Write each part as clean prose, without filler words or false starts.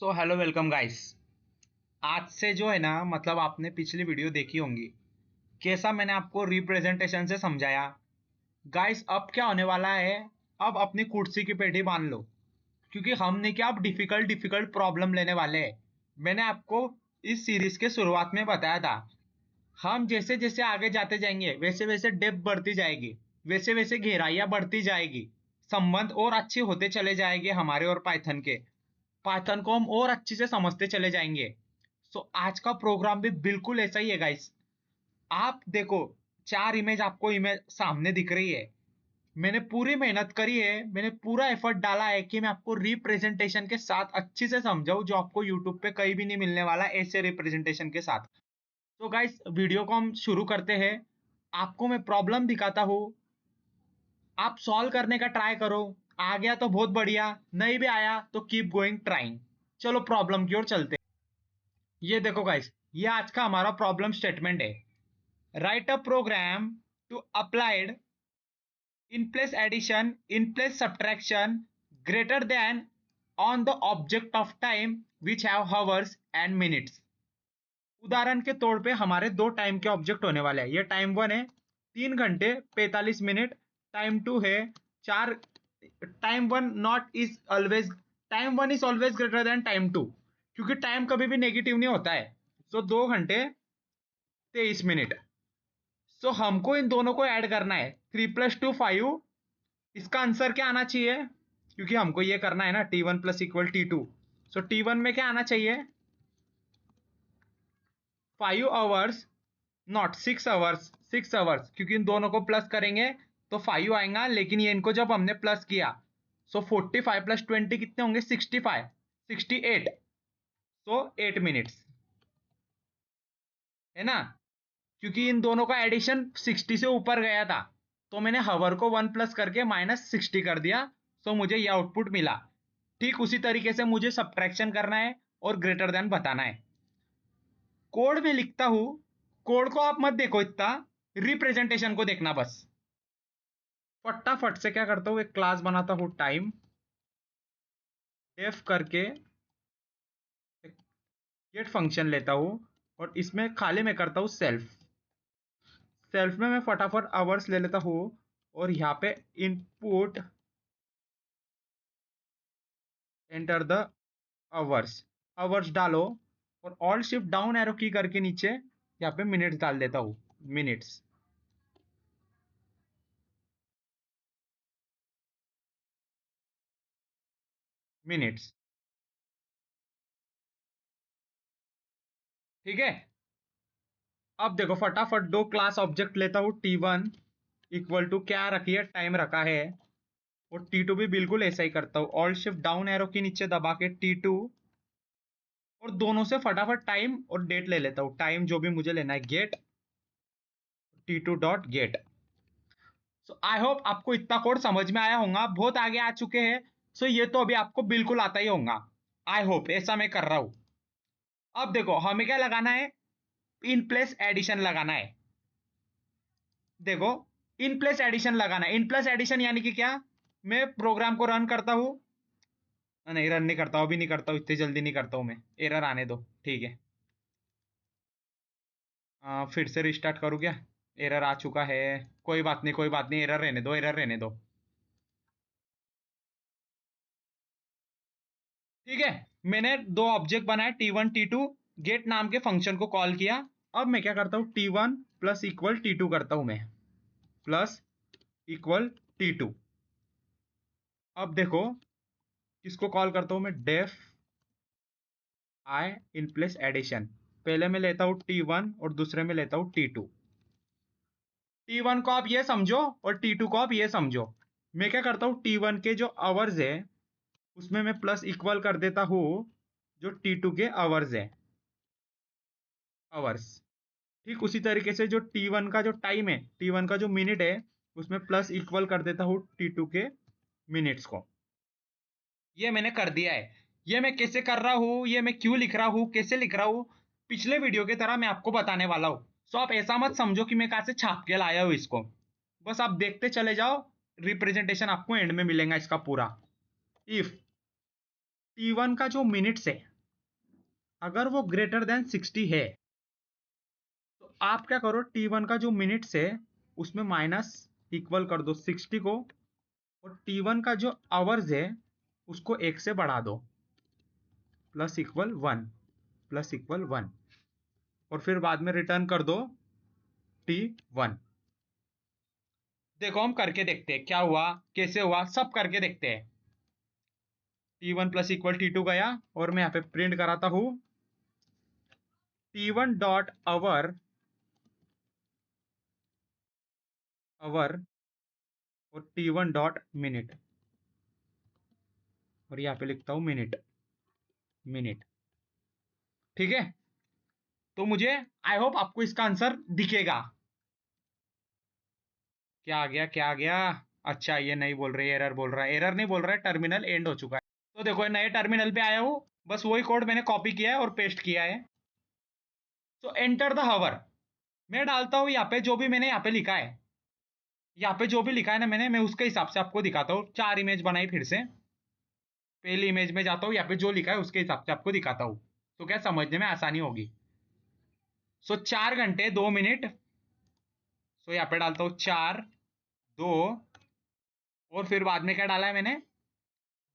So hello welcome guys. आज से जो है ना, मतलब आपने पिछली वीडियो देखी होंगी, कैसा मैंने आपको रिप्रेजेंटेशन से समझाया। गाइस अब क्या होने वाला है, अब अपनी कुर्सी की पेटी बांध लो, क्योंकि हमने क्या अब डिफिकल्ट डिफिकल्ट प्रॉब्लम लेने वाले हैं। मैंने आपको इस सीरीज के शुरुआत में बताया था, हम जैसे जैसे आगे जाते जाएंगे वैसे वैसे डेप्थ बढ़ती जाएगी, वैसे वैसे गहराइयां बढ़ती जाएगी, संबंध और अच्छे होते चले जाएंगे हमारे और पाइथन के। पाइथन को हम और अच्छे से समझते चले जाएंगे। सो आज का प्रोग्राम भी बिल्कुल ऐसा ही है गाइस। आप देखो, चार इमेज आपको इमेज सामने दिख रही है। मैंने पूरी मेहनत करी है, मैंने पूरा एफर्ट डाला है कि मैं आपको रिप्रेजेंटेशन के साथ अच्छे से समझाऊं, जो आपको यूट्यूब पे कहीं भी नहीं मिलने वाला ऐसे रिप्रेजेंटेशन के साथ। तो गाइस वीडियो को हम शुरू करते हैं। आपको मैं प्रॉब्लम दिखाता हूँ, आप सॉल्व करने का ट्राई करो। आ गया तो बहुत बढ़िया, नहीं भी आया तो कीप गोइंग ट्राइंग। चलो प्रॉब्लम की ओर चलते हैं। ये देखो गाइस, ये आज का हमारा प्रॉब्लम स्टेटमेंट है। Write a program to applied in place addition, in place subtraction greater than on the object of time which have hours and minutes। उदाहरण के तौर पे हमारे दो टाइम के ऑब्जेक्ट होने वाले हैं। ये टाइम वन है 3 घंटे 45 मिनट, टाइम टू है 4। Time one not is always, time one is always greater than time two, क्योंकि टाइम कभी भी नेगेटिव नहीं होता है। सो 2 घंटे 23 मिनट। सो हमको इन दोनों को ऐड करना है, 3 + 2 5। इसका आंसर क्या आना चाहिए, क्योंकि हमको ये करना है ना, T1 प्लस इक्वल T2। सो T1 में क्या आना चाहिए, 5 आवर्स, नॉट 6 आवर्स, 6 आवर्स, क्योंकि इन दोनों को प्लस करेंगे तो 5 आएगा, लेकिन ये इनको जब हमने प्लस किया, सो 45 + 20 कितने होंगे, 65, 68। सो 8 मिनट्स, है ना, क्योंकि इन दोनों का एडिशन 60 से ऊपर गया था, तो मैंने हवर को 1 प्लस करके -60 कर दिया। सो मुझे ये आउटपुट मिला। ठीक उसी तरीके से मुझे सब्ट्रैक्शन करना है और ग्रेटर देन बताना है। कोड में लिखता हूं, कोड को आप मत देखो इतना, रिप्रेजेंटेशन को देखना बस। फटाफट से क्या करता हूं, एक क्लास बनाता हूं टाइम डेफ करके, गेट फंक्शन लेता हूं और इसमें खाली में करता हूं सेल्फ। सेल्फ में मैं फटाफट आवर्स ले लेता हूं और यहाँ पे input enter the hours, hours डालो और ऑल शिफ्ट डाउन एरो की करके नीचे यहाँ पे मिनट्स डाल देता हूँ, मिनट्स। मिनट्स, ठीक है। अब देखो फटाफट दो क्लास ऑब्जेक्ट लेता हूँ, T1 इक्वल टू क्या रखिए, टाइम रखा है, और T2 भी बिल्कुल ऐसा ही करता हूँ, ऑल शिफ्ट डाउन एरो के नीचे दबा के T2, और दोनों से फटाफट टाइम और डेट ले लेता हूँ। टाइम जो भी मुझे लेना है, get T2 dot get. So I hope आपको इतना कोड समझ में आया होगा, बहुत आगे आ चुके हैं। सो ये तो अभी आपको बिल्कुल आता ही होगा, आई होप, ऐसा मैं कर रहा हूं। अब देखो हमें क्या लगाना है, इन प्लेस एडिशन लगाना है। देखो, इन प्लेस एडिशन लगाना है। इन प्लेस एडिशन यानी कि क्या, मैं प्रोग्राम को रन करता हूं, नहीं रन नहीं करता हूं, अभी नहीं करता हूं, इतनी जल्दी नहीं करता हूं मैं, एरर आने दो, ठीक है। फिर से रिस्टार्ट करूँ क्या, एरर आ चुका है, कोई बात नहीं कोई बात नहीं, एरर रहने दो, एरर रहने दो, ठीक है। मैंने दो ऑब्जेक्ट बनाए, T1 T2, गेट नाम के फंक्शन को कॉल किया। अब मैं क्या करता हूं, T1 प्लस इक्वल T2 करता हूं मैं, प्लस इक्वल T2। अब देखो किसको कॉल करता हूं मैं, def I in place addition. पहले मैं लेता हूं T1 और दूसरे में लेता हूं T2। T1 को आप ये समझो और T2 को आप ये समझो। मैं क्या करता हूं, T1 के जो आवर्स है उसमें मैं प्लस इक्वल कर देता हूं जो T2 के आवर्स है, आवर्स। ठीक उसी तरीके से जो T1 का जो टाइम है, T1 का जो मिनट है, उसमें प्लस इक्वल कर देता हूँ T2 के मिनट्स को। ये मैंने कर दिया है। ये मैं कैसे कर रहा हूँ, ये मैं क्यों लिख रहा हूँ, कैसे लिख रहा हूँ, पिछले वीडियो की तरह मैं आपको बताने वाला हूँ। सो आप ऐसा मत समझो कि मैं कहाँ से छाप के लाया हूँ इसको, बस आप देखते चले जाओ, रिप्रेजेंटेशन आपको एंड में मिलेगा इसका पूरा। इफ T1 का जो मिनट्स है, अगर वो ग्रेटर देन 60 है तो आप क्या करो, T1 का जो मिनट्स है उसमें माइनस इक्वल कर दो 60 को, और T1 का जो आवर्स है उसको 1 से बढ़ा दो, प्लस इक्वल 1, प्लस इक्वल 1, और फिर बाद में रिटर्न कर दो T1। देखो हम करके देखते हैं क्या हुआ, कैसे हुआ, सब करके देखते हैं। T1 प्लस इक्वल T2 गया, और मैं यहाँ पे प्रिंट कराता हूं T1 डॉट आवर, आवर, और T1 डॉट मिनट, और यहाँ पे लिखता हूं मिनट, मिनट। ठीक है, तो मुझे आई होप आपको इसका आंसर दिखेगा। क्या आ गया, क्या आ गया? अच्छा, ये नहीं बोल रहे, एरर बोल रहा है, एरर नहीं बोल रहा है, टर्मिनल एंड हो चुका है। तो देखो नए टर्मिनल पे आया हूं, बस वही कोड मैंने कॉपी किया है और पेस्ट किया है। तो एंटर द हावर, मैं डालता हूं यहाँ पे जो भी मैंने यहाँ पे लिखा है, यहाँ पे जो भी लिखा है ना मैंने, मैं उसके हिसाब से आपको दिखाता हूँ। 4 इमेज बनाई, फिर से पहली इमेज में जाता हूँ, यहाँ पे जो लिखा है उसके हिसाब से आपको दिखाता हूँ, तो क्या समझने में आसानी होगी। सो 4 घंटे 2 मिनट, सो यहाँ पे डालता हूँ 4 2, और फिर बाद में क्या डाला है मैंने,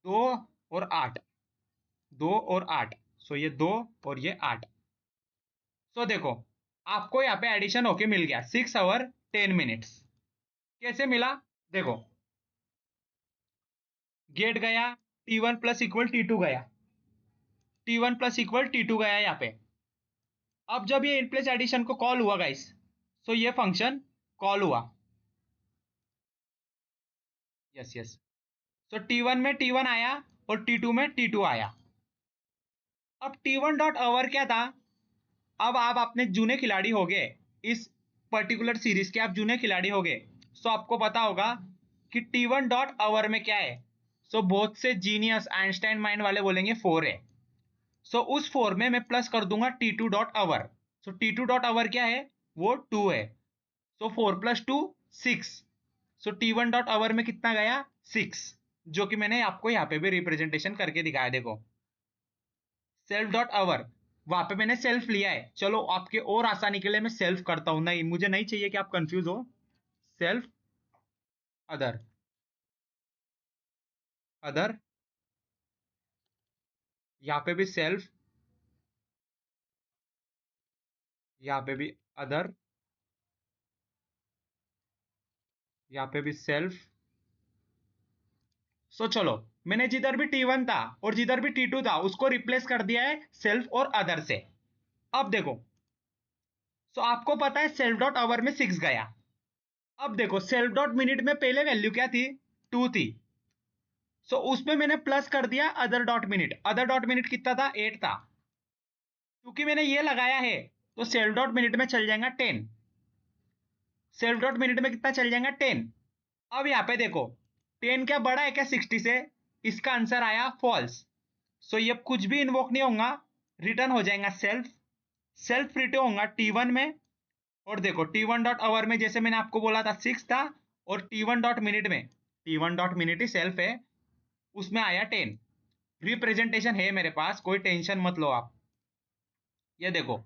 2 और 8, 2 और 8, सो ये 2 और ये 8। सो देखो आपको यहाँ पे एडिशन होके मिल गया 6 आवर 10 मिनट्स। कैसे मिला, देखो गेट गया, T1 प्लस इक्वल T2 गया, T1 प्लस इक्वल T2 गया यहाँ पे। अब जब ये इन प्लेस एडिशन को कॉल हुआ गाइस, सो ये फंक्शन कॉल हुआ, यस यस। सो T1 में T1 आया और T2 में T2 आया। अब T1 डॉट आवर क्या था, अब आप अपने जूने खिलाड़ी हो गए, इस पर्टिकुलर सीरीज के आप जूने खिलाड़ी हो गए, सो आपको पता होगा कि T1 डॉट आवर में क्या है। सो बहुत से जीनियस आइंस्टाइन माइंड वाले बोलेंगे 4 है। सो उस 4 में मैं प्लस कर दूंगा T2 dot hour. So T2 dot hour क्या है, वो 2 है। सो 4 + 2 6। सो T1 डॉट आवर में कितना गया, 6, जो कि मैंने आपको यहाँ पे भी रिप्रेजेंटेशन करके दिखाया। देखो सेल्फ डॉट आवर, वहां पे मैंने सेल्फ लिया है, चलो आपके और आसानी के लिए मैं सेल्फ करता हूं, नहीं मुझे नहीं चाहिए कि आप कंफ्यूज हो। सेल्फ अदर, अदर, यहाँ पे भी सेल्फ, यहाँ पे भी अदर, यहाँ पे भी सेल्फ। सो चलो मैंने जिधर भी T1 था और जिधर भी T2 था उसको रिप्लेस कर दिया है सेल्फ और अदर से। अब देखो, सो आपको पता है सेल्फ डॉट आवर में 6 गया। अब देखो सेल्फ डॉट मिनट में पहले वैल्यू क्या थी, 2 थी। सो उसमें मैंने प्लस कर दिया other dot minute, other dot minute कितना था, 8 था। क्योंकि मैंने ये लगाया है तो सेल्फ डॉट मिनट में चल जाएगा 10, सेल्फ डॉट मिनट में कितना चल जाएगा, 10। अब यहाँ पे देखो 10 क्या बड़ा है क्या 60 से, इसका आंसर आया फॉल्स। सो ये कुछ भी इन्वोक नहीं होगा, रिटर्न हो जाएगा सेल्फ, सेल्फ रिटर्न होगा T1 में। और देखो T1 डॉट आवर में जैसे मैंने आपको बोला था 6 था, और T1 डॉट मिनट में, T1 डॉट मिनट ही सेल्फ है, उसमें आया 10। रिप्रेजेंटेशन है मेरे पास, कोई टेंशन मत लो आप। ये देखो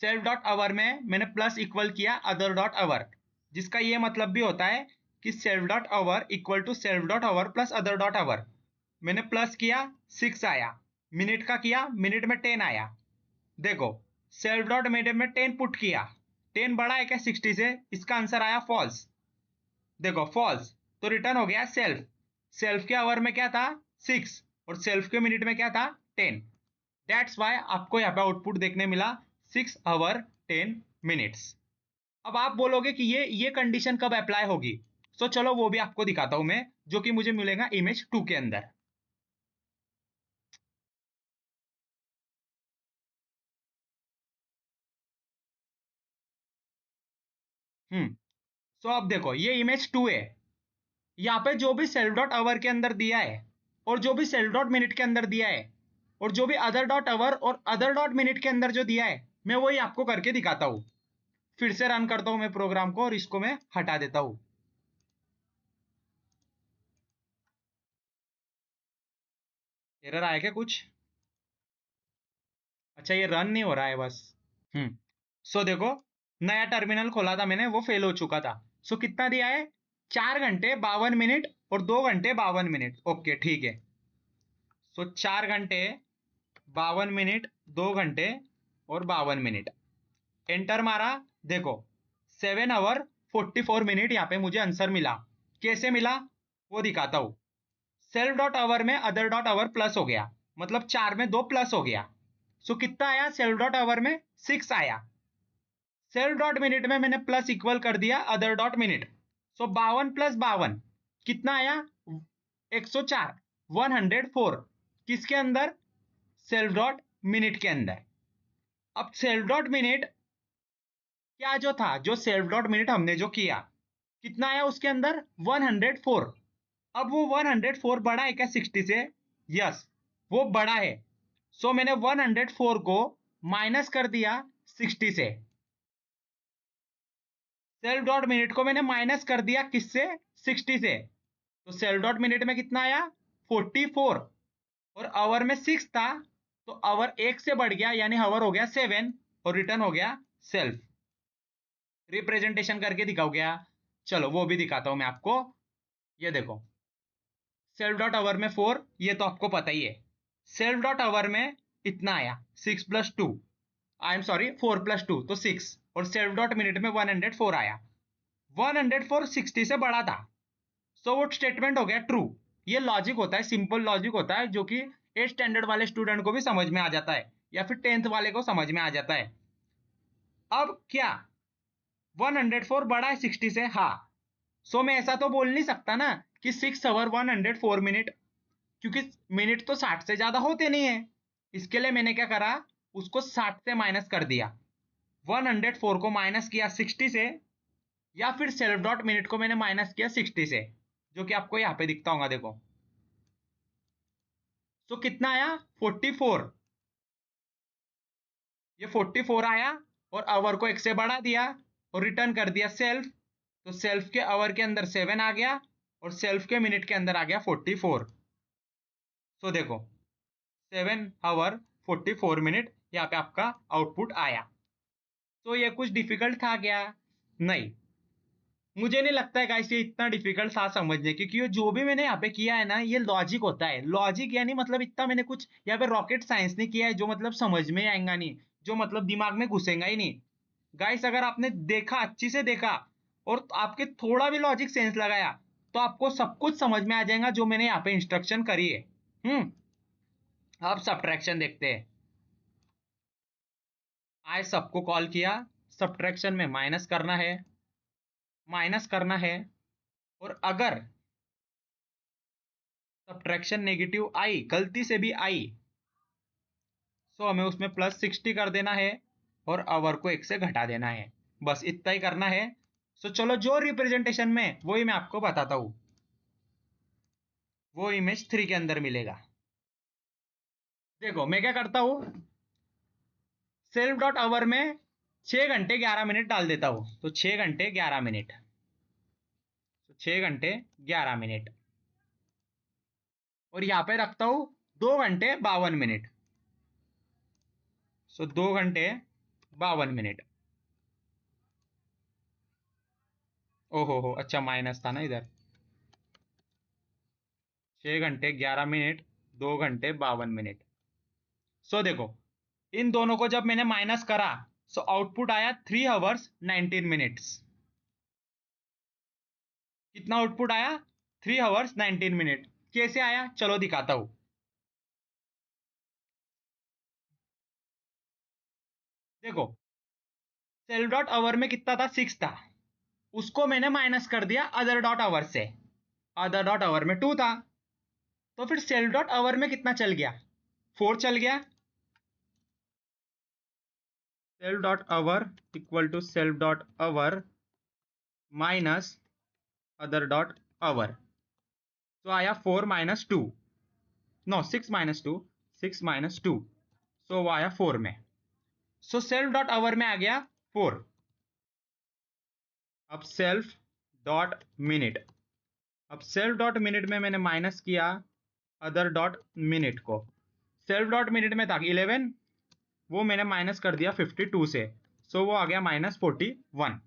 सेल्फ डॉट आवर में मैंने प्लस इक्वल किया अदर डॉट आवर, जिसका ये मतलब भी होता है कि self dot hour equal to self dot hour plus other dot hour. मैंने प्लस किया 6 आया, मिनट का किया मिनट में 10 आया। देखो सेल्फ डॉट मिनट में 10 पुट किया, 10 बड़ा है क्या 60 से, इसका आंसर आया फॉल्स। देखो फॉल्स, तो रिटर्न हो गया सेल्फ, सेल्फ के आवर में क्या था 6, और सेल्फ के मिनट में क्या था 10। दैट्स वाई आपको यहाँ पे आउटपुट देखने मिला 6 आवर 10 मिनट्स। अब आप बोलोगे कि ये कंडीशन कब अप्लाई होगी, तो चलो वो भी आपको दिखाता हूं मैं, जो कि मुझे मिलेगा इमेज 2 के अंदर। हम्म, सो अब देखो ये इमेज 2 है, यहाँ पे जो भी सेल्फ डॉट आवर के अंदर दिया है, और जो भी सेल्फ डॉट मिनट के अंदर दिया है, और जो भी अदर डॉट आवर और अदर डॉट मिनट के अंदर जो दिया है, मैं वही आपको करके दिखाता हूं। फिर से रन करता हूं मैं प्रोग्राम को, और इसको मैं हटा देता हूं। एरर आया क्या कुछ? अच्छा ये रन नहीं हो रहा है बस। सो देखो, नया टर्मिनल खोला था मैंने, वो फेल हो चुका था। सो कितना दिया है, 4 घंटे 52 मिनट और 2 घंटे 52 मिनट। ओके ठीक है। सो 4 घंटे 52 मिनट, 2 घंटे और 52 मिनट, एंटर मारा। देखो 7 आवर 44 मिनट यहाँ पे मुझे आंसर मिला। कैसे मिला वो दिखाता हूँ। सेल्फ डॉट आवर में अदर डॉट आवर प्लस हो गया, मतलब 4 में 2 प्लस हो गया। सो कितना आया, सेल्फ डॉट आवर में 6 आया। सेल्फ डॉट मिनट में मैंने प्लस इक्वल कर दिया अदर डॉट मिनट। सो 52 + 52 कितना आया, 104, 104। किसके अंदर, सेल्फ डॉट मिनट के अंदर। अब सेल्फ डॉट मिनट क्या जो था, जो सेल्फ डॉट मिनट हमने जो किया, कितना आया उसके अंदर, 104। अब वो 104 बड़ा है क्या 60 से, यस वो बड़ा है। सो मैंने 104 को माइनस कर दिया 60 से। सेल्फ डॉट मिनट को मैंने माइनस कर दिया किससे, 60 से। तो सेल्फ डॉट मिनट में कितना आया, 44। और आवर में 6 था, तो आवर 1 से बढ़ गया, यानी आवर हो गया 7 और रिटर्न हो गया सेल्फ। रिप्रेजेंटेशन करके दिखाओ गया, चलो वो भी दिखाता हूं मैं आपको। ये देखो सेल्फ डॉट आवर में 4, ये तो आपको पता ही है। सेल्फ डॉट आवर में इतना आया 6 + 2, आई एम सॉरी 4 + 2 तो 6। और सेल्फ डॉट मिनट में 104 आया। 104 60 से बड़ा था, सो वो स्टेटमेंट हो गया ट्रू। ये लॉजिक होता है, सिंपल लॉजिक होता है, जो कि 8 स्टैंडर्ड वाले स्टूडेंट को भी समझ में आ जाता है, या फिर 10th वाले को समझ में आ जाता है। अब क्या 104 बड़ा है 60 से, हाँ। सो मैं ऐसा तो बोल नहीं सकता ना कि 6 आवर 104 मिनट, क्योंकि मिनट तो 60 से ज्यादा होते नहीं है। इसके लिए मैंने क्या करा, उसको 60 से माइनस कर दिया, 104 को माइनस किया 60 से, या फिर सेल्फ डॉट मिनट को मैंने माइनस किया 60 से, जो कि आपको यहाँ पे दिखता होगा देखो। सो कितना आया, 44। ये 44 आया और आवर को 1 से बढ़ा दिया और रिटर्न कर दिया सेल्फ। तो सेल्फ के आवर के अंदर 7 आ गया और सेल्फ के मिनट के अंदर आ गया 44। सो देखो 7 आवर 44 मिनट यहाँ पे आपका आउटपुट आया। तो ये कुछ डिफिकल्ट था क्या, नहीं, मुझे नहीं लगता है गाइस ये इतना डिफिकल्ट था समझने की, क्योंकि जो भी मैंने यहाँ पे किया है ना, ये लॉजिक होता है। लॉजिक यानी मतलब इतना मैंने कुछ यहाँ पे रॉकेट साइंस नहीं किया है जो मतलब समझ में आएगा नहीं, जो मतलब दिमाग में घुसेगा ही नहीं। गाइस अगर आपने देखा, अच्छी से देखा और आपके थोड़ा भी लॉजिक सेंस लगाया, तो आपको सब कुछ समझ में आ जाएगा जो मैंने यहाँ पे इंस्ट्रक्शन करी है। अब सब्ट्रैक्शन देखते हैं। आए सबको कॉल किया, सब्ट्रैक्शन में माइनस करना है, माइनस करना है। और अगर सब्ट्रैक्शन नेगेटिव आई, गलती से भी आई, तो हमें उसमें +60 कर देना है और आवर को 1 से घटा देना है। बस इतना ही करना है। सो चलो जो रिप्रेजेंटेशन में, वही मैं आपको बताता हूं, वो इमेज 3 के अंदर मिलेगा। देखो मैं क्या करता हूं, सेल्फ डॉट आवर में 6 घंटे 11 मिनट डाल देता हूं। तो 6 घंटे 11 मिनट, 6 घंटे 11 मिनट, और यहां पे रखता हूं 2 घंटे 52 मिनट। सो 2 घंटे 52 मिनट। ओहो हो, अच्छा माइनस था ना इधर। 6 घंटे 11 मिनट, 2 घंटे 52 मिनट। सो देखो इन दोनों को जब मैंने माइनस करा, सो आउटपुट आया 3 आवर्स 19 मिनट्स। कितना आउटपुट आया, 3 आवर्स 19 मिनट। कैसे आया चलो दिखाता हूं। देखो सेल्फ डॉट आवर में कितना था, 6 था, उसको मैंने माइनस कर दिया अदर डॉट आवर से। अदर डॉट आवर में 2 था, तो फिर सेल्फ डॉट आवर में कितना चल गया, 4 चल गया। Self dot hour equal to self dot hour minus other dot hour. तो आया 4 - 2, नो 6 - 2, 6 - 2, सो वो आया 4 में। सो सेल्फ डॉट आवर में आ गया 4। अब सेल्फ डॉट मिनट, अब सेल्फ डॉट मिनट में मैंने माइनस किया अदर डॉट मिनट को। सेल्फ डॉट मिनट में था 11, वो मैंने माइनस कर दिया 52 से, सो वो आ गया -41।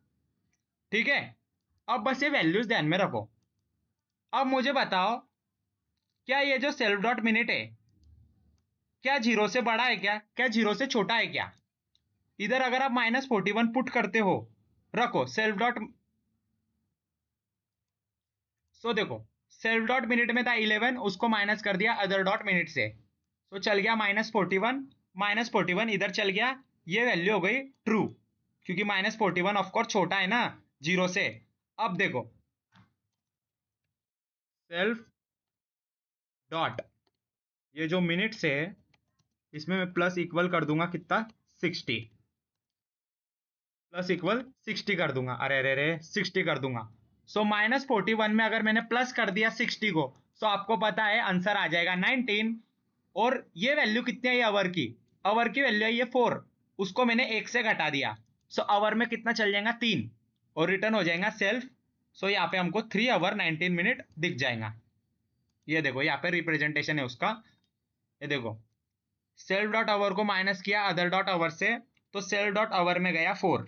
ठीक है, अब बस ये वैल्यूज ध्यान में रखो। अब मुझे बताओ, क्या ये जो सेल्फ डॉट मिनट है, क्या जीरो से बड़ा है, क्या जीरो से छोटा है क्या? इधर अगर आप -41 पुट करते हो, रखो सेल्फ डॉट, सो देखो सेल्फ डॉट मिनट में था 11, उसको माइनस कर दिया अदर डॉट मिनट से, तो चल गया -41 इधर चल गया, ये वैल्यू हो गई ट्रू, क्योंकि -41 ऑफकोर्स छोटा है ना जीरो से। अब देखो सेल्फ डॉट, ये जो मिनट्स है इसमें मैं प्लस इक्वल कर दूंगा कितना, 60, प्लस इक्वल 60 कर दूंगा, अरे अरे अरे 60 कर दूंगा। सो -41 में अगर मैंने प्लस कर दिया 60 को, तो आपको पता है आंसर आ जाएगा 19। और ये वैल्यू कितनी है, ये आवर की, आवर की वैल्यू है ये 4, उसको मैंने 1 से घटा दिया, सो आवर में कितना चल जाएगा 3, और रिटर्न हो जाएगा सेल्फ। सो यहाँ पे हमको 3 आवर 19 मिनट दिख जाएगा। ये देखो यहाँ पे रिप्रेजेंटेशन है उसका, ये देखो सेल्फ डॉट आवर को माइनस किया अदर डॉट आवर से, तो सेल्फ डॉट आवर में गया 4,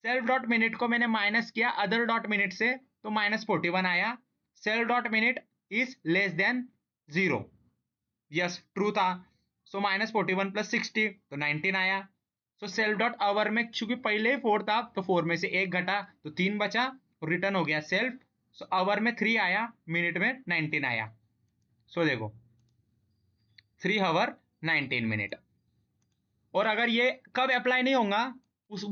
सेल्फ डॉट मिनट को मैंने माइनस किया अदर डॉट मिनट से, तो -41 आया। Self dot minute is less than 0, yes true था। सो -41 + 60 तो 19 आया। सो सेल्फ डॉट आवर में चूंकि पहले ही 4 था, तो 4 में से 1 घटा तो 3 बचा, और रिटर्न हो गया सेल्फ। सो आवर में 3 आया, मिनट में 19 आया। सो देखो 3 आवर 19 मिनट। और अगर ये कब अप्लाई नहीं होगा, उस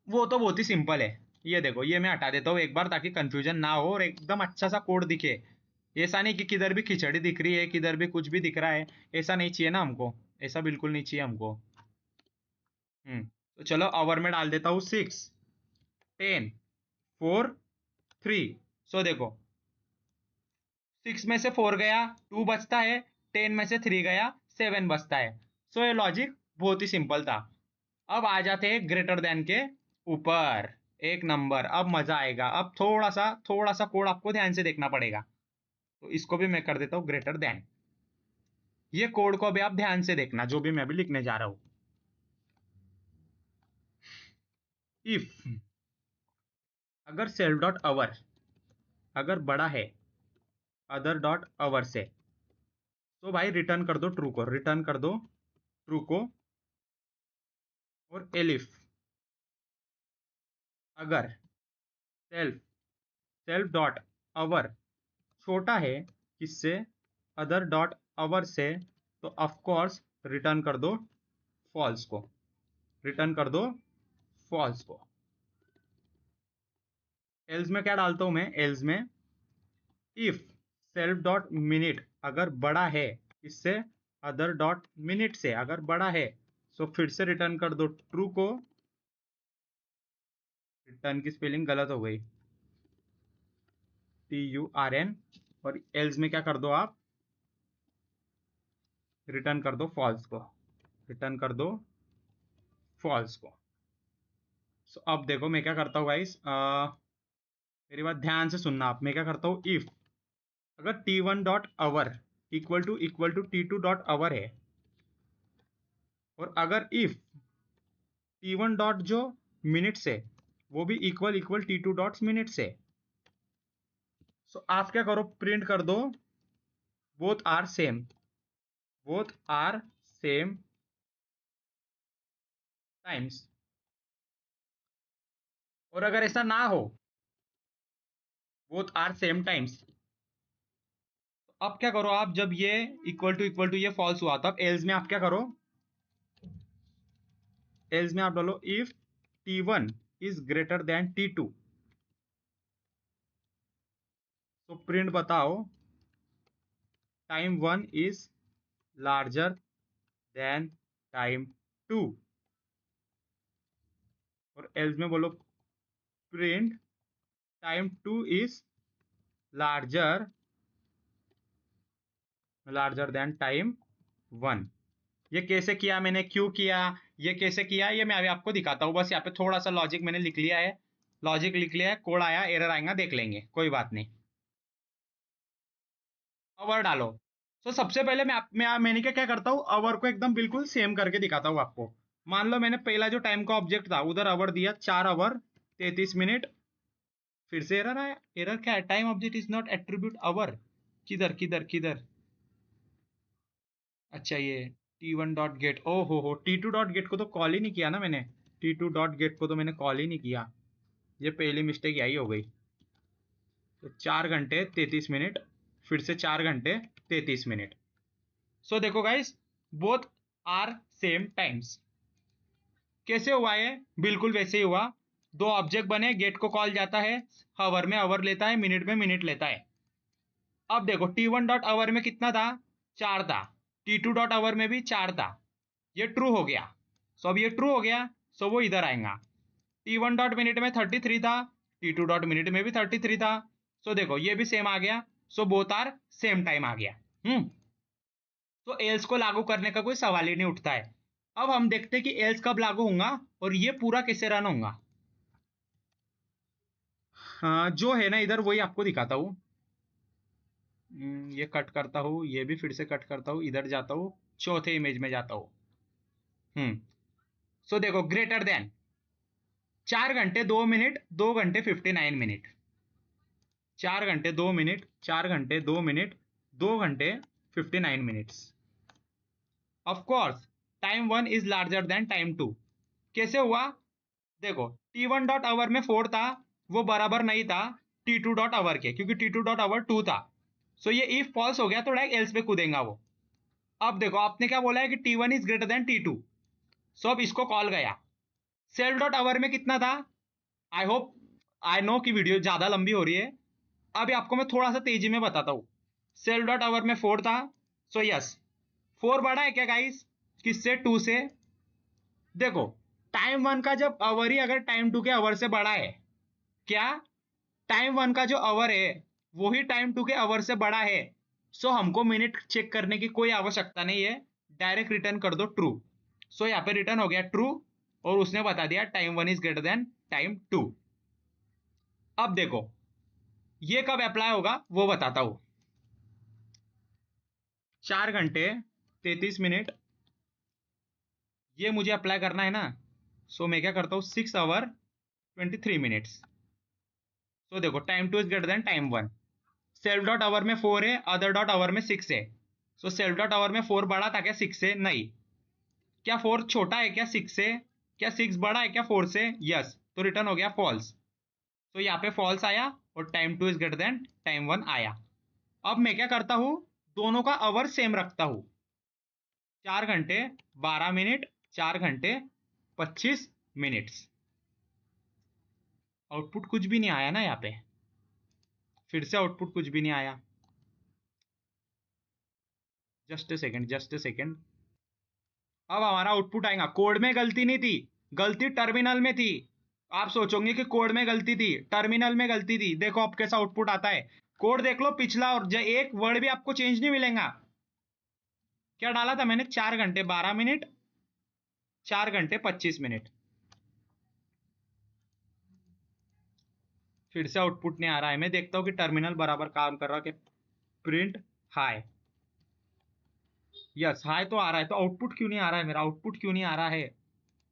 वो तो बहुत ही सिंपल है। ये देखो, ये मैं हटा देता हूँ एक बार ताकि कंफ्यूजन ना हो और एकदम अच्छा सा कोड दिखे। ऐसा नहीं कि किधर भी खिचड़ी दिख रही है, किधर भी कुछ भी दिख रहा है, ऐसा नहीं चाहिए ना हमको, ऐसा बिल्कुल नहीं चाहिए हमको। तो चलो आवर में डाल देता हूँ 6, 10, 4, 3। सो देखो 6 में से 4 गया 2 बचता है, 10 में से 3 गया 7 बचता है। सो ये लॉजिक बहुत ही सिंपल था। अब आ जाते हैं ग्रेटर देन के ऊपर, एक नंबर, अब मजा आएगा। अब थोड़ा सा कोड आपको ध्यान से देखना पड़ेगा, तो इसको भी मैं कर देता हूँ ग्रेटर देन। ये कोड को भी आप ध्यान से देखना, जो भी मैं भी लिखने जा रहा हूं। इफ अगर सेल्फ डॉट आवर अगर बड़ा है अदर डॉट आवर से, तो भाई रिटर्न कर दो ट्रू को, रिटर्न कर दो ट्रू को। और एलिफ अगर सेल्फ सेल्फ डॉट आवर छोटा है किससे, अदर डॉट आवर से, तो ऑफ कोर्स रिटर्न कर दो फॉल्स को, रिटर्न कर दो फॉल्स को। एल्स में क्या डालता हूं मैं, एल्स में इफ सेल्फ डॉट मिनट अगर बड़ा है इससे, अदर डॉट मिनट से अगर बड़ा है, सो फिर से रिटर्न कर दो ट्रू को। रिटर्न की स्पेलिंग गलत हो गई, TURN। और एल्स में क्या कर दो आप, रिटर्न कर दो फॉल्स को, रिटर्न कर दो फॉल्स को। सो अब देखो मैं क्या करता हूँ गाइस, मेरी बात ध्यान से सुनना आप। मैं क्या करता हूँ, इफ अगर T1 dot hour equal to T2 dot hour है, और अगर इफ T1 डॉट जो मिनट्स है वो भी इक्वल T2 डॉट्स मिनट्स है, सो आप क्या करो, प्रिंट कर दो both are same, both are same times. और अगर ऐसा ना हो, बोथ आर सेम टाइम्स, तो अब क्या करो आप, जब ये इक्वल टू ये फॉल्स हुआ, तब एल्स में आप क्या करो, एल्स में आप डालो if T1 is greater then T2, तो प्रिंट बताओ time 1 is larger than time 2। और एल्स में बोलो print time 2 is larger larger than time 1। ये कैसे किया मैंने, क्यों किया, ये कैसे किया, ये मैं अभी आपको दिखाता हूँ। बस यहाँ पे थोड़ा सा लॉजिक मैंने लिख लिया है, लॉजिक लिख लिया है, कोड आया, एरर आएगा देख लेंगे, कोई बात नहीं। आवर डालो, तो सबसे पहले मैंने क्या करता हूँ, आवर को एकदम बिल्कुल सेम करके दिखाता हूँ आपको। मान लो मैंने पहला जो टाइम का ऑब्जेक्ट था उधर आवर दिया 4 आवर 33 मिनट। फिर से एरर आया। एरर क्या है? Time object is not attribute hour. किधर किधर किधर? अच्छा ये T1 डॉट गेट। ओ हो T2 डॉट गेट को तो कॉल ही नहीं किया ना मैंने। T2 डॉट गेट को तो मैंने कॉल ही नहीं किया। ये पहली मिस्टेक यही हो गई। तो 4 घंटे 33 मिनट, फिर से 4 घंटे 33 मिनट। सो देखो guys, both are same times. कैसे हुआ ये? बिल्कुल वैसे ही हुआ। दो ऑब्जेक्ट बने, गेट को कॉल जाता है, हावर में आवर लेता है, मिनट में मिनट लेता है। अब देखो T1 डॉट आवर में कितना था? 4 था। T2 डॉट आवर में भी 4 था। ये ट्रू हो गया। सो अब ये ट्रू हो गया, सो वो इधर आएगा। T1 डॉट मिनट में 33 था, T2 डॉट मिनट में भी 33 था। सो देखो ये भी सेम आ गया। So both are same time आ गया। तो एल्स को लागू करने का कोई सवाल ही नहीं उठता है। अब हम देखते हैं कि एल्स कब लागू होगा और ये पूरा कैसे रन होगा। हाँ, जो है ना इधर वही आपको दिखाता हूँ। ये कट करता हूँ, ये भी फिर से कट करता हूँ, इधर जाता हूँ, चौथे इमेज में जाता हूँ। सो देखो, ग्रेटर देन 4 घंटे 2 मिनट 2 घंटे 59 मिनट। 4 घंटे 2 मिनट 4 घंटे 2 मिनट 2 घंटे 59 minutes. Of course time 1 is larger than time 2। कैसे हुआ? देखो T1 डॉट आवर में 4 था, वो बराबर नहीं था T2 डॉट आवर के, क्योंकि T2 डॉट आवर 2 था। सो ये इफ फॉल्स हो गया तो डायरेक्ट एल्स पे कूदेगा वो। अब देखो आपने क्या बोला है कि T1 is greater then T2। सो अब इसको कॉल गया। सेल्फ डॉट आवर में कितना था? आई होप, आई नो कि वीडियो ज्यादा लंबी हो रही है। अभी आपको मैं थोड़ा सा तेजी में बताता हूँ। सेल्फ डॉट आवर में 4 था। सो यस, 4 बड़ा है क्या गाइस? किससे? 2 से। देखो टाइम 1 का जब आवर ही अगर टाइम 2 के आवर से बड़ा है, क्या टाइम 1 का जो आवर है वो ही टाइम 2 के आवर से बड़ा है, सो हमको मिनट चेक करने की कोई आवश्यकता नहीं है, डायरेक्ट रिटर्न कर दो ट्रू। सो यहाँ पे रिटर्न हो गया ट्रू, और उसने बता दिया time 1 is greater than time 2। अब देखो ये कब अप्लाई होगा वो बताता हूं। 4 घंटे 33 मिनट ये मुझे अप्लाई करना है ना। सो मैं क्या करता हूँ, 6 आवर 23 मिनट्स। सो देखो time 2 is greater than time 1। Self dot hour में 4 है, अदर डॉट आवर में 6 है। सो सेल्फ डॉट आवर में 4 बड़ा था क्या 6 से? नहीं। क्या 4 छोटा है क्या 6 से? क्या 6 बड़ा है क्या 4 से? यस। तो रिटर्न हो गया फॉल्स। तो यहाँ पे फॉल्स आया और time 2 is greater than time 1 आया। अब मैं क्या करता हूं, दोनों का आवर सेम रखता हूं। 4 घंटे 12 मिनट 4 घंटे 25 मिनट्स। आउटपुट कुछ भी नहीं आया ना यहाँ पे। फिर से आउटपुट कुछ भी नहीं आया। Just a second just a second. अब हमारा आउटपुट आएगा। कोड में गलती नहीं थी, गलती टर्मिनल में थी। आप सोचोगे कि कोड में गलती थी, टर्मिनल में गलती थी। देखो अब कैसा आउटपुट आता है। कोड देख लो पिछला, और एक वर्ड भी आपको चेंज नहीं मिलेगा। क्या डाला था मैंने? 4 घंटे 12 मिनट 4 घंटे 25 मिनट। फिर से आउटपुट नहीं आ रहा है। मैं देखता हूँ कि टर्मिनल बराबर काम कर रहा है कि प्रिंट हाई। यस हाई तो आ रहा है, तो आउटपुट क्यों नहीं आ रहा है मेरा? आउटपुट क्यों नहीं आ रहा है?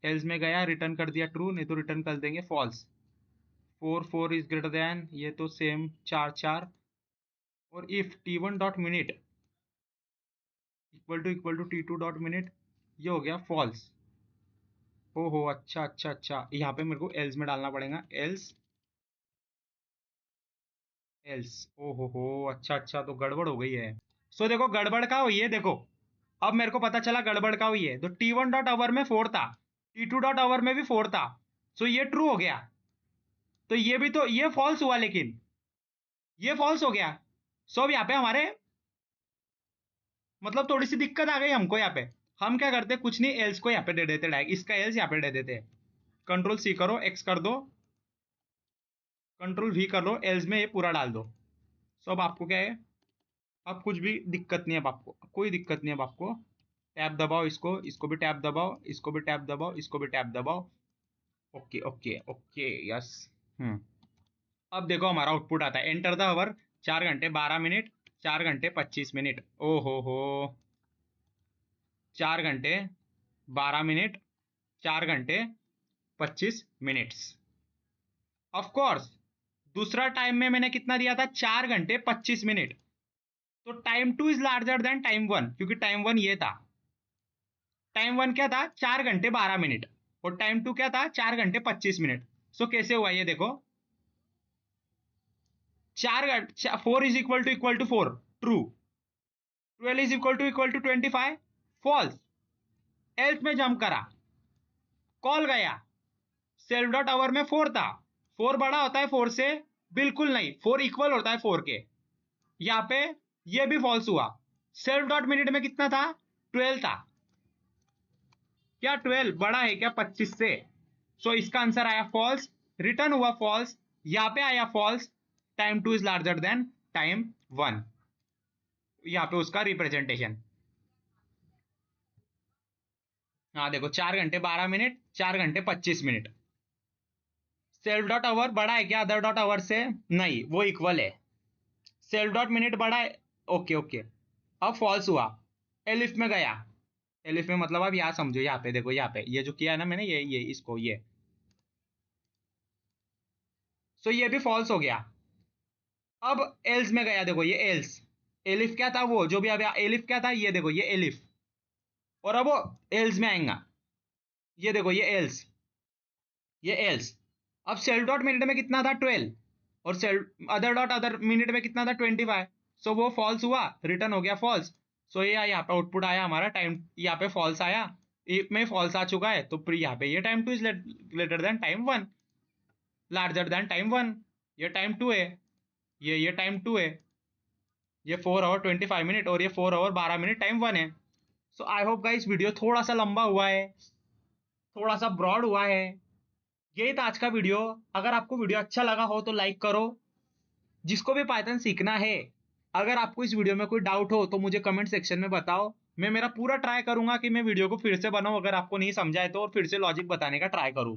एल्स में गया, रिटर्न कर दिया ट्रू, नहीं तो रिटर्न कर देंगे फॉल्स। 4 इज ग्रेटर देन, ये तो सेम 4 और if T1 dot minute equal to T2 dot minute, ये हो गया फॉल्स। ओहो अच्छा अच्छा अच्छा, यहाँ पे मेरे को एल्स में डालना पड़ेगा। एल्स एल्स ओहो अच्छा अच्छा, तो गड़बड़ हो गई है। सो देखो गड़बड़ का हुई है। देखो अब मेरे को पता चला गड़बड़ का हुई है। तो T1 डॉट आवर में 4 था, T2 डॉट आवर में भी 4 था। सो ये ट्रू हो गया। तो ये भी, तो ये फॉल्स हुआ, लेकिन ये फॉल्स हो गया। सो अब यहाँ पे हमारे मतलब थोड़ी सी दिक्कत आ गई हमको। यहाँ पे हम क्या करते, कुछ नहीं, एल्स को यहाँ पे दे देते डायरेक्ट। इसका एल्स यहाँ पे दे देते। कंट्रोल सी करो, एक्स कर दो, कंट्रोल वी कर लो, एल्स में ये पूरा डाल दो। सो अब आपको क्या है, अब कुछ भी दिक्कत नहीं है। अब आपको कोई दिक्कत नहीं है। अब आपको टैब दबाओ, इसको इसको भी टैब दबाओ, इसको भी टैब दबाओ, इसको भी टैब दबाओ। Okay okay okay yes. अब देखो हमारा आउटपुट आता है, एंटर द आवर 4 घंटे 12 मिनट 4 घंटे 25 मिनट, ओ हो 4 घंटे 12 मिनट, 4 घंटे 25 मिनट्स। ऑफ कोर्स दूसरा टाइम में मैंने कितना दिया था, 4 घंटे 25 मिनट। तो time 2 is larger than time 1, क्योंकि टाइम 1 ये था। टाइम 1 क्या था, 4 घंटे 12 मिनट, और टाइम 2 क्या था, 4 घंटे 25 मिनट। सो कैसे हुआ ये देखो, 4 is equal to 4, true. 12 is equal to 25, false. Else में जंप करा, कॉल गया, सेल्फ डॉट आवर में 4 था, 4 बड़ा होता है 4 से, बिल्कुल नहीं, 4 इक्वल होता है 4 के। यहाँ पे ये भी फॉल्स हुआ। सेल्फ डॉट मिनट में कितना था, 12 था। क्या 12 बड़ा है क्या 25 से? सो इसका आंसर आया फॉल्स, रिटर्न हुआ फॉल्स, यहाँ पे आया false. Time 2 is larger than time 1, यहाँ पे उसका रिप्रेजेंटेशन। हाँ देखो, 4 घंटे 12 मिनट, 4 घंटे 25 मिनट। सेल्फ डॉट आवर बड़ा है क्या अदर डॉट आवर से? नहीं, वो इक्वल है। सेल्फ डॉट मिनट बड़ा है, ओके ओके। अब फॉल्स हुआ, एलिफ में गया। एलिफ में मतलब अब यहाँ समझो, यहाँ पे देखो, यहाँ पे ये जो किया है ना मैंने, ये इसको ये, सो ये भी फॉल्स हो गया। अब एल्स में गया, देखो ये एल्स, एलिफ क्या था वो जो भी, अब एलिफ क्या था, ये देखो ये एलिफ, और अब वो एल्स में आएगा, ये देखो ये एल्स, ये एल्स। अब सेल्फ डॉट मिनट में कितना था, 12, और self other dot other minute में कितना था, 25। सो वो फॉल्स हुआ, रिटर्न हो गया फॉल्स। सो ये यहाँ पे आउटपुट आया हमारा, टाइम यहाँ पे फॉल्स आया, में फॉल्स आ चुका है, तो फिर यहाँ पे ये time 2 is later than time 1, larger than time 1, ये टाइम 2 है, ये टाइम 2 है, ये 4 आवर 25 मिनट, और ये 4 आवर 12 मिनट टाइम 1 है। सो आई होप गाइस वीडियो थोड़ा सा लंबा हुआ है, थोड़ा सा ब्रॉड हुआ है। यही था आज का वीडियो। अगर आपको वीडियो अच्छा लगा हो तो लाइक करो। जिसको भी पाइथन सीखना है, अगर आपको इस वीडियो में कोई डाउट हो तो मुझे कमेंट सेक्शन में बताओ। मैं मेरा पूरा ट्राई करूंगा कि मैं वीडियो को फिर से बनाऊं, अगर आपको नहीं समझाए तो, और फिर से लॉजिक बताने का ट्राई करूं।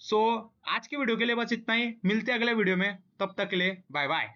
सो आज के वीडियो के लिए बस इतना ही, मिलते हैं अगले वीडियो में, तब तक के लिए बाय बाय।